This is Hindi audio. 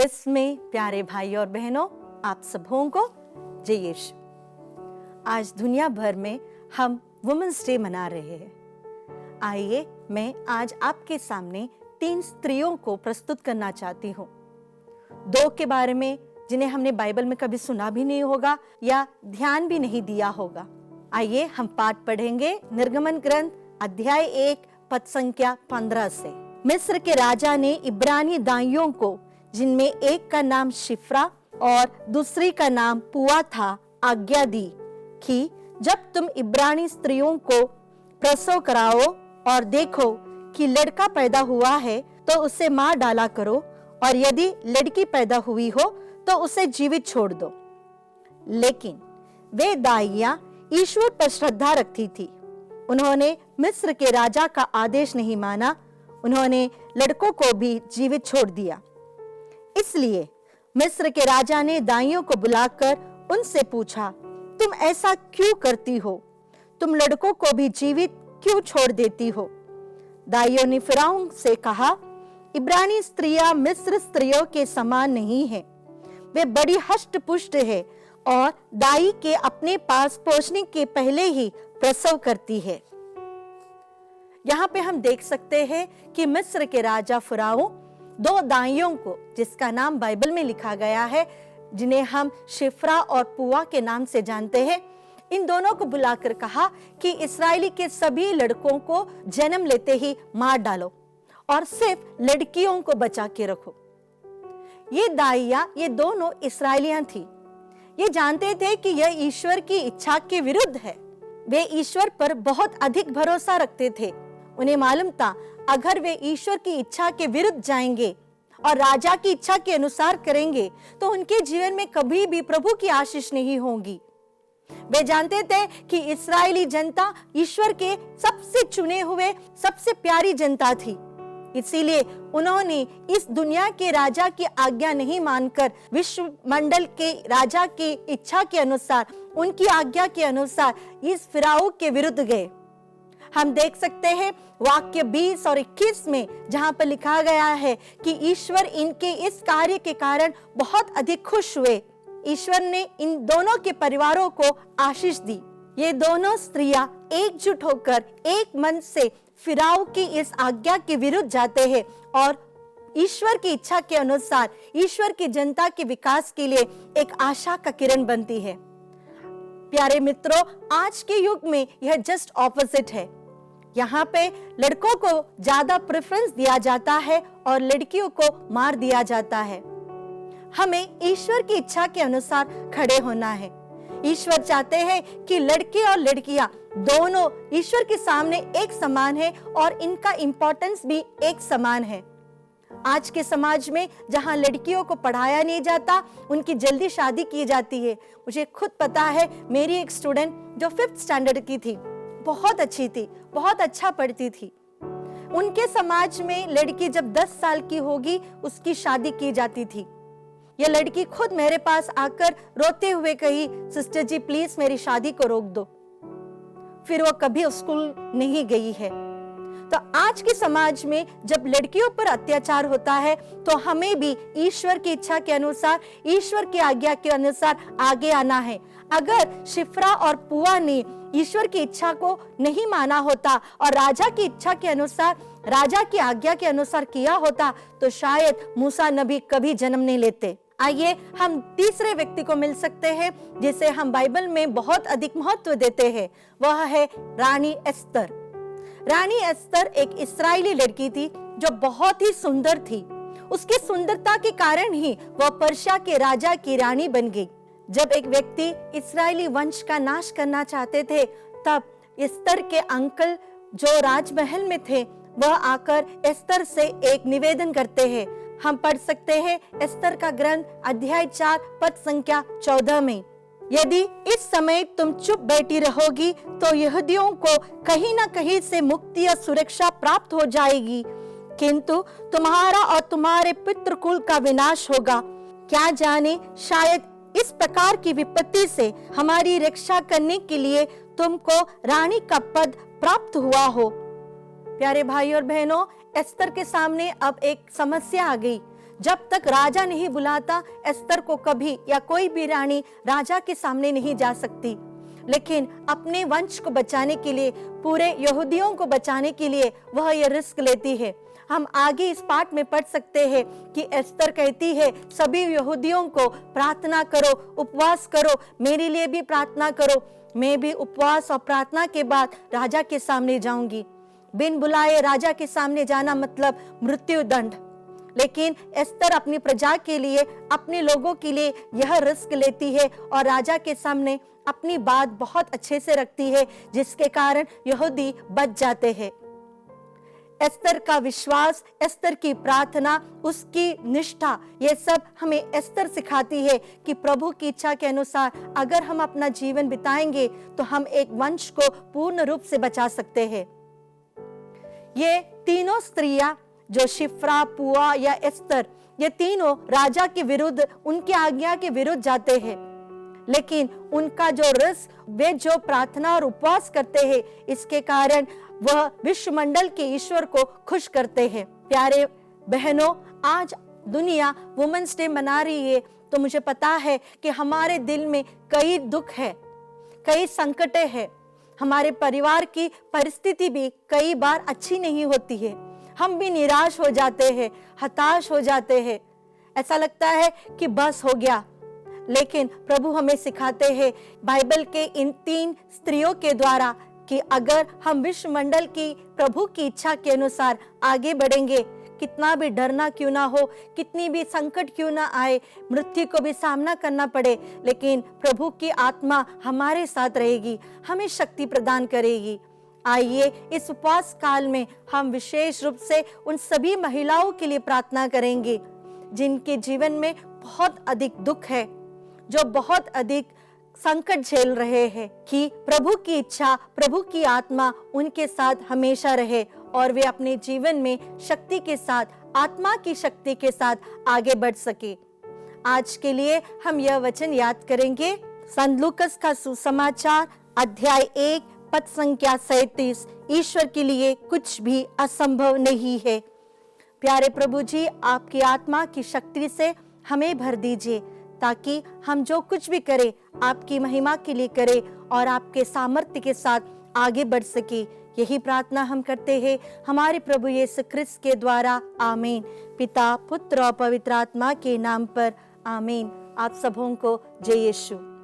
क्रिस्त में प्यारे भाई और बहनों, आप सबों को जय यीशु। आज दुनिया भर में हम वुमेन्स डे मना रहे हैं। आइए मैं आज आपके सामने 3 स्त्रियों को प्रस्तुत करना चाहती हूँ। 2 के बारे में जिन्हें हमने बाइबल में कभी सुना भी नहीं होगा या ध्यान भी नहीं दिया होगा। आइए हम पाठ पढ़ेंगे निर्गमन ग्रंथ अध्याय 1 पद संख्या 15 से। मिस्र के राजा ने इब्रानी दाइयों को, जिनमें एक का नाम शिफ्रा और दूसरी का नाम पुआ था, आज्ञा दी कि जब तुम इब्रानी स्त्रियों को प्रसव कराओ और देखो कि लड़का पैदा हुआ है तो उसे मार डाला करो, और यदि लड़की पैदा हुई हो तो उसे जीवित छोड़ दो। लेकिन वे दाइयां ईश्वर पर श्रद्धा रखती थी। उन्होंने मिस्र के राजा का आदेश नहीं माना। उन्होंने लड़कों को भी जीवित छोड़ दिया। इसलिए मिस्र के राजा ने दाइयों को बुलाकर उनसे पूछा, तुम ऐसा क्यों करती हो? तुम लड़कों को भी जीवित क्यों छोड़ देती हो? दाइयों ने फिरौन से कहा, इब्रानी स्त्रियां मिस्र स्त्रियों के समान नहीं हैं। वे बड़ी हष्ट-पुष्ट है और दाई के अपने पास पहुंचने के पहले ही प्रसव करती है। यहाँ पे हम देख सकते हैं कि मिस्र के राजा फिरौन 2 दाइयों को, जिसका नाम बाइबल में लिखा गया है, जिन्हें हम शिफ्रा और पुआ के नाम से जानते हैं, इन दोनों को बुलाकर कहा कि इस्राएली के सभी लड़कों को जन्म लेते ही मार डालो और सिर्फ लड़कियों को बचा के रखो। ये दाइयां, ये दोनों इस्राएलियां थी। ये जानते थे कि यह ईश्वर की इच्छा के विरुद्ध है। वे ईश्वर पर बहुत अधिक भरोसा रखते थे। उन्हें मालूम था, अगर वे ईश्वर की इच्छा के विरुद्ध जाएंगे और राजा की इच्छा के अनुसार करेंगे तो उनके जीवन में कभी भी प्रभु की आशीष नहीं होगी। वे जानते थे कि इस्राएली जनता ईश्वर के सबसे चुने हुए, सबसे प्यारी जनता थी। इसीलिए उन्होंने इस दुनिया के राजा की आज्ञा नहीं मानकर विश्व मंडल के राजा की इच्छा के अनुसार, उनकी आज्ञा के अनुसार इस फिरौन के विरुद्ध गए। हम देख सकते हैं वाक्य 20 और 21 में, जहां पर लिखा गया है कि ईश्वर इनके इस कार्य के कारण बहुत अधिक खुश हुए। ईश्वर ने इन दोनों के परिवारों को आशीष दी। ये दोनों स्त्रियां एकजुट होकर एक मन से फिरौन की इस आज्ञा के विरुद्ध जाते हैं और ईश्वर की इच्छा के अनुसार ईश्वर की जनता के विकास के लिए एक आशा का किरण बनती है। प्यारे मित्रों, आज के युग में यह जस्ट ऑपोजिट है। यहाँ पे लड़कों को ज्यादा प्रेफरेंस दिया जाता है और लड़कियों को मार दिया जाता है। हमें ईश्वर की इच्छा के अनुसार खड़े होना है। ईश्वर चाहते हैं कि लड़के और लड़कियां दोनों ईश्वर के सामने एक समान है और इनका इंपॉर्टेंस भी एक समान है। आज के समाज में जहां लड़कियों को पढ़ाया नहीं जाता, उनकी जल्दी शादी की जाती है। मुझे खुद पता है, मेरी एक स्टूडेंट जो 5th स्टैंडर्ड की थी, बहुत अच्छी थी, बहुत अच्छा पढ़ती थी। उनके समाज में लड़की जब 10 साल की होगी उसकी शादी की जाती थी। यह लड़की खुद मेरे पास आकर रोते हुए कही, सिस्टर जी प्लीज मेरी शादी को रोक दो। फिर वो कभी स्कूल नहीं गई है। तो आज के समाज में जब लड़कियों पर अत्याचार होता है तो हमें भी ईश्वर की इच्छा के अनुसार, ईश्वर की आज्ञा के अनुसार आगे आना है। अगर शिफ्रा और पुआ ने ईश्वर की इच्छा को नहीं माना होता और राजा की इच्छा के अनुसार, राजा की आज्ञा के अनुसार किया होता तो शायद मूसा नबी कभी जन्म नहीं लेते। आइए हम तीसरे व्यक्ति को मिल सकते हैं जिसे हम बाइबल में बहुत अधिक महत्व देते हैं। वह है रानी एस्तर। रानी एस्तर एक इस्राएली लड़की थी जो बहुत ही सुंदर थी। उसकी सुंदरता के कारण ही वह पर्शिया के राजा की रानी बन गई। जब एक व्यक्ति इस्राएली वंश का नाश करना चाहते थे, तब एस्तर के अंकल जो राजमहल में थे, वह आकर एस्तर से एक निवेदन करते हैं। हम पढ़ सकते हैं एस्तर का ग्रंथ अध्याय 4 पद संख्या 14 में, यदि इस समय तुम चुप बैठी रहोगी तो यहूदियों को कहीं न कहीं से मुक्ति या सुरक्षा प्राप्त हो जाएगी, किंतु तुम्हारा और तुम्हारे पितृकुल का विनाश होगा। क्या जाने, शायद इस प्रकार की विपत्ति से हमारी रक्षा करने के लिए तुमको रानी का पद प्राप्त हुआ हो। प्यारे भाई और बहनों, एस्तर के सामने अब एक समस्या आ गई। जब तक राजा नहीं बुलाता, एस्तर को कभी या कोई भी रानी राजा के सामने नहीं जा सकती। लेकिन अपने वंश को बचाने के लिए, पूरे यहूदियों को बचाने के लिए वह यह रिस्क लेती है। हम आगे इस पाठ में पढ़ सकते हैं कि एस्तर कहती है, सभी यहूदियों को प्रार्थना करो, उपवास करो, मेरे लिए भी प्रार्थना करो। मैं भी उपवास और प्रार्थना के बाद राजा के सामने जाऊंगी। बिन बुलाए राजा के सामने जाना मतलब मृत्यु दंड। लेकिन एस्तर अपनी प्रजा के लिए, अपने लोगों के लिए यह रिस्क लेती है और राजा के सामने अपनी बात बहुत अच्छे से रखती है, जिसके कारण यहूदी बच जाते हैं। एस्तर का विश्वास, एस्तर की प्रार्थना, उसकी निष्ठा, ये सब हमें एस्तर सिखाती है कि प्रभु की इच्छा के अनुसार अगर हम अपना जीवन बिताएंगे तो हम एक वंश को पूर्ण रूप से बचा सकते हैं। ये तीनों स्त्रियां जो शिफ्रा, पुआ या एस्तर, ये तीनों राजा के विरुद्ध, उनकी आज्ञा के विरुद्ध जाते हैं। लेकिन उनका जो रस, वे जो प्रार्थना और उपवास करते हैं, इसके कारण वह विश्वमंडल के ईश्वर को खुश करते हैं। प्यारे बहनों, आज दुनिया वुमेन्स डे मना रही है, तो मुझे पता है कि हमारे दिल में कई दुख है, कई संकटें हैं। हमारे परिवार की परिस्थिति भी कई बार अच्छी नहीं होती है। हम भी निराश हो जाते हैं, हताश हो जाते हैं, ऐसा लगता है कि बस हो गया। लेकिन प्रभु हमें सिखाते हैं बाइबल के इन तीन स्त्रियों के द्वारा कि अगर हम विश्वमंडल की प्रभु की इच्छा के अनुसार आगे बढ़ेंगे, कितना भी डरना क्यों ना हो, कितनी भी संकट क्यों ना आए, मृत्यु को भी सामना करना पड़े, लेकिन प्रभु की आत्मा हमारे साथ रहेगी, हमें शक्ति प्रदान करेगी। आइए इस उपवास काल में हम विशेष रूप से उन सभी महिलाओं के लिए प्रार्थना करेंगे जिनके जीवन में बहुत अधिक दुख है, जो बहुत अधिक संकट झेल रहे हैं, कि प्रभु की इच्छा, प्रभु की आत्मा उनके साथ हमेशा रहे और वे अपने जीवन में शक्ति के साथ, आत्मा की शक्ति के साथ आगे बढ़ सके। आज के लिए हम यह वचन याद करेंगे, संत लूकस का सुसमाचार अध्याय 1 पद संख्या 37, ईश्वर के लिए कुछ भी असंभव नहीं है। प्यारे प्रभु जी, आपकी आत्मा की शक्ति से हमें भर दीजिए, ताकि हम जो कुछ भी करें आपकी महिमा के लिए करें और आपके सामर्थ्य के साथ आगे बढ़ सके। यही प्रार्थना हम करते हैं हमारे प्रभु यीशु क्रिस्त के द्वारा, आमीन। पिता, पुत्र और पवित्र आत्मा के नाम पर, आमीन। आप सबों को जय यीशु।